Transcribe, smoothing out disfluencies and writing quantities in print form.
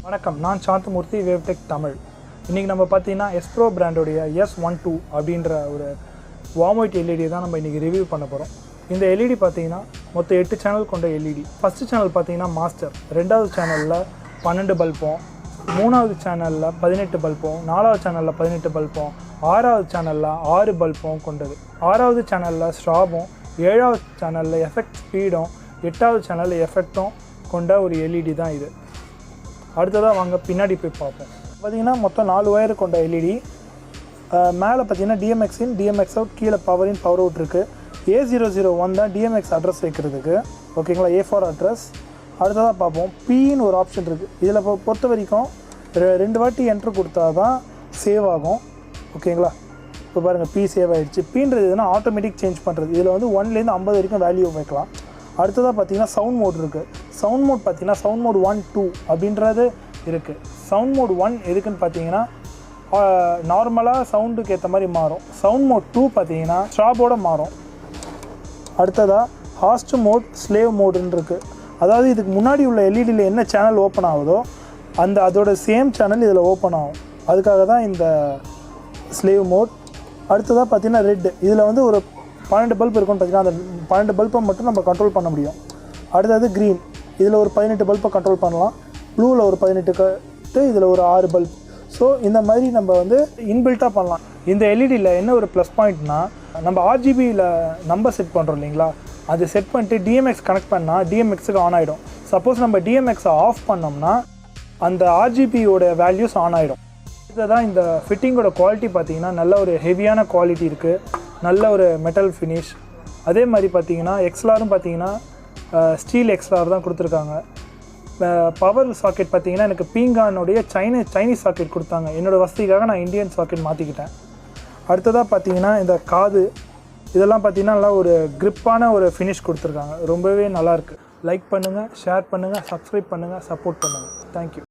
வணக்கம், நான் சாந்தமூர்த்தி, வேவ்டெக் தமிழ். இன்றைக்கி நம்ம பார்த்தீங்கன்னா எஸ்ப்ரோ பிராண்டோடைய S12 அப்படின்ற ஒரு வார்ம் ஒயிட் எல்இடி தான் நம்ம இன்றைக்கி ரிவ்யூ பண்ண போகிறோம். இந்த எல்இடி பார்த்தீங்கன்னா மொத்தம் 8 சேனல் கொண்ட எல்இடி. ஃபஸ்ட்டு சேனல் பார்த்தீங்கன்னா மாஸ்டர், ரெண்டாவது சேனலில் 12 பல்பும், மூணாவது சேனலில் 18 பல்பும், நாலாவது சேனலில் 18 பல்பும், ஆறாவது சேனலில் 6 பல்பும் கொண்டது. ஆறாவது சேனலில் ஸ்ட்ராபும், ஏழாவது சேனலில் எஃபெக்ட் ஸ்பீடும், எட்டாவது சேனலில் எஃபெக்டும் கொண்ட ஒரு எல்இடி தான் இது. அடுத்ததாக வாங்க பின்னாடி போய் பார்ப்போம். பார்த்திங்கன்னா மொத்தம் 4 ஒயர் கொண்ட எல்இடி. மேலே பார்த்தீங்கன்னா டிஎம்எக்ஸ் இன், டிஎம்எக்ஸ் அவுட், கீழே பவர் இன், பவர் அவுட் இருக்குது. A001 தான் டிஎம்எக்ஸ் அட்ரஸ் வைக்கிறதுக்கு, ஓகேங்களா, A4 அட்ரஸ். அடுத்ததாக பார்ப்போம், பின்னு ஒரு ஆப்ஷன் இருக்குது. இதில் பொறுத்த வரைக்கும் 2 வாட்டி என்ட்ரு கொடுத்தா தான் சேவ் ஆகும், ஓகேங்களா. இப்போ பாருங்கள், பி சேவ் ஆகிடுச்சு. பின்றது எதுனா ஆட்டோமேட்டிக் சேஞ்ச் பண்ணுறது. இதில் வந்து 1லேருந்து 50 வரைக்கும் வேல்யூ வைக்கலாம். அடுத்ததாக பார்த்தீங்கன்னா சவுண்ட் மோட் இருக்குது. சவுண்ட் மோட் பார்த்தீங்கன்னா சவுண்ட் மோட் 1, 2 அப்படின்றது இருக்குது. சவுண்ட் மோட் 1 எதுக்குன்னு பார்த்தீங்கன்னா நார்மலாக சவுண்டுக்கு ஏற்ற மாதிரி மாறும். சவுண்ட் மோட் 2 பார்த்தீங்கன்னா ஸ்ட்ராபோட மாறும். அடுத்ததாக ஹாஸ்ட் மோட், ஸ்லேவ் மோடுன்னு இருக்குது. அதாவது இதுக்கு முன்னாடி உள்ள எல்இடியில் என்ன சேனல் ஓப்பன் ஆகுதோ அதோட சேம் சேனல் இதில் ஓப்பன் ஆகும். அதுக்காக தான் இந்த ஸ்லேவ் மோட். அடுத்ததாக பார்த்தீங்கன்னா ரெட், இதில் வந்து ஒரு 12 பல்ப் இருக்குன்னு பார்த்தீங்கன்னா அந்த 12 பல்பை மட்டும் நம்ம கண்ட்ரோல் பண்ண முடியும். அடுத்தது க்ரீன், இதில் ஒரு 18 பல்பை கண்ட்ரோல் பண்ணலாம். ப்ளூவில் ஒரு 18 இதில் ஒரு 6 பல்ப். ஸோ இந்த மாதிரி நம்ம வந்து இன்பில்ட்டாக பண்ணலாம். இந்த எல்இடியில் என்ன ஒரு ப்ளஸ் பாயிண்ட்னா, நம்ம ஆர்ஜிபியில் நம்பர் செட் பண்ணுறோம் இல்லைங்களா, அது செட் பண்ணிட்டு டிஎம்எக்ஸ் கனெக்ட் பண்ணால் டிஎம்எக்ஸுக்கு ஆன் ஆகிடும். சப்போஸ் நம்ம டிஎம்எக்ஸை ஆஃப் பண்ணோம்னா அந்த ஆர்ஜிபியோட வேல்யூஸ் ஆன் ஆகிடும். இதுதான் இந்த ஃபிட்டிங்கோட குவாலிட்டி பார்த்தீங்கன்னா நல்ல ஒரு ஹெவியான குவாலிட்டி இருக்குது, நல்ல ஒரு மெட்டல் ஃபினிஷ். அதே மாதிரி பார்த்தீங்கன்னா எக்ஸ்எல்ஆரும் பார்த்தீங்கன்னா ஸ்டீல் எக்ஸ்எல்ஆர் தான் கொடுத்துருக்காங்க. பவர் சாக்கெட் பார்த்தீங்கன்னா எனக்கு பீங்கானுடைய சைனீஸ் சாக்கெட் கொடுத்தாங்க. என்னோடய வசதிக்காக நான் இந்தியன் சாக்கெட் மாற்றிக்கிட்டேன். அடுத்ததாக பார்த்தீங்கன்னா இந்த காது இதெல்லாம் பார்த்தீங்கன்னா நல்லா ஒரு க்ரிப்பான ஒரு ஃபினிஷ் கொடுத்துருக்காங்க. ரொம்பவே நல்லாயிருக்கு. லைக் பண்ணுங்கள், ஷேர் பண்ணுங்கள், சப்ஸ்கிரைப் பண்ணுங்கள், சப்போர்ட் பண்ணுங்கள். தேங்க்யூ.